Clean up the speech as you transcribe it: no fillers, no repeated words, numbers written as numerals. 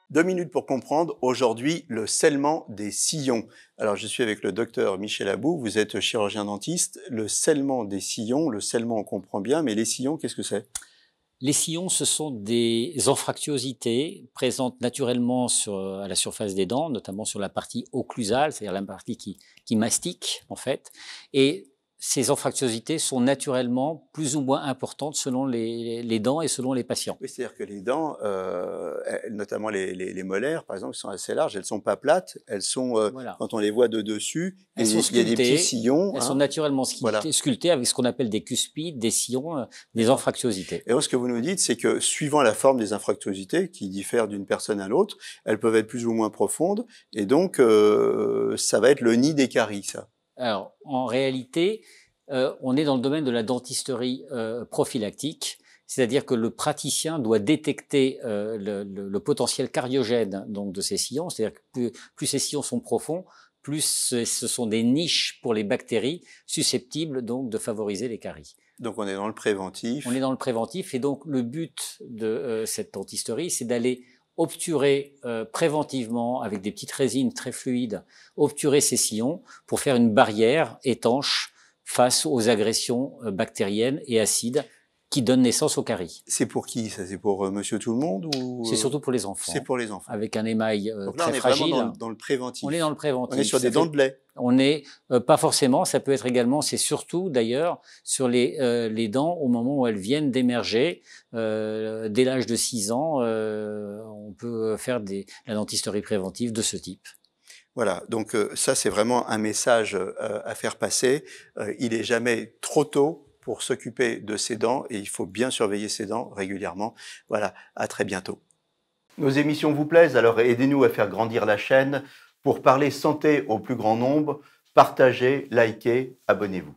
2 minutes pour comprendre, aujourd'hui, le scellement des sillons. Alors, je suis avec le docteur Michel Abou, vous êtes chirurgien dentiste. Le scellement des sillons, le scellement on comprend bien, mais les sillons, qu'est-ce que c'est? Les sillons, ce sont des anfractuosités présentes naturellement à la surface des dents, notamment sur la partie occlusale, c'est-à-dire la partie qui mastique, en fait. Et ces anfractuosités sont naturellement plus ou moins importantes selon les dents et selon les patients. Oui, c'est-à-dire que les dents, notamment les molaires, par exemple, sont assez larges, elles sont pas plates, elles sont, Voilà. quand on les voit de dessus, Elles sont il y a des petits sculptées, sillons, elles sont hein, naturellement voilà. sculptées avec ce qu'on appelle des cuspides, des sillons, des D'accord. anfractuosités. Et donc, ce que vous nous dites, c'est que suivant la forme des infractuosités, qui diffèrent d'une personne à l'autre, elles peuvent être plus ou moins profondes, et donc, ça va être le nid des caries, ça. Alors, en réalité, on est dans le domaine de la dentisterie prophylactique, c'est-à-dire que le praticien doit détecter le potentiel cariogène donc de ces sillons, c'est-à-dire que plus ces sillons sont profonds, plus ce sont des niches pour les bactéries susceptibles donc de favoriser les caries. Donc, on est dans le préventif. On est dans le préventif et donc le but de cette dentisterie, c'est d'aller obturer préventivement avec des petites résines très fluides, obturer ces sillons pour faire une barrière étanche face aux agressions bactériennes et acides qui donnent naissance aux caries. C'est pour qui, ça? C'est pour monsieur tout le monde ou C'est surtout pour les c'est enfants, pour les enfants? avec un émail Donc là, on très est fragile. vraiment dans le préventif. On est dans le préventif. On est sur des dents de lait. On est pas forcément, ça peut être également, c'est surtout d'ailleurs sur les dents au moment où elles viennent d'émerger. Dès l'âge de 6 ans, on peut faire la dentisterie préventive de ce type. Voilà, donc ça c'est vraiment un message à faire passer. Il est jamais trop tôt pour s'occuper de ses dents et il faut bien surveiller ses dents régulièrement. Voilà, à très bientôt. Nos émissions vous plaisent, alors aidez-nous à faire grandir la chaîne. Pour parler santé au plus grand nombre, partagez, likez, abonnez-vous.